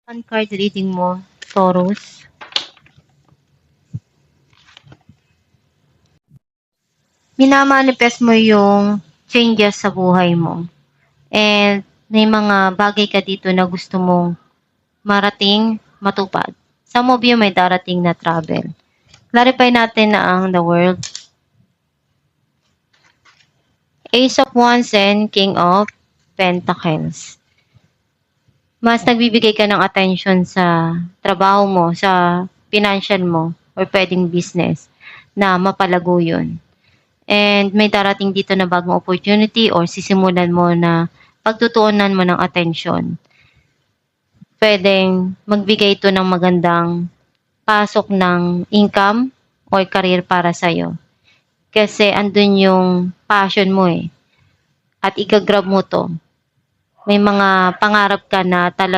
Ang card reading mo, Taurus. Minamanifest mo yung changes sa buhay mo. And may mga bagay ka dito na gusto mong marating, matupad. Some of you may darating na travel. Clarify natin na ang the world. Ace of Wands and King of Pentacles. Mas nagbibigay ka ng attention sa trabaho mo, sa financial mo, or pwedeng business na mapalago yun. And may darating dito na bagong opportunity or sisimulan mo na pagtutuunan mo ng attention. Pwedeng magbigay ito ng magandang pasok ng income or career para sa'yo. Kasi andun yung passion mo eh. At ikagrab mo to. May mga pangarap ka na talaga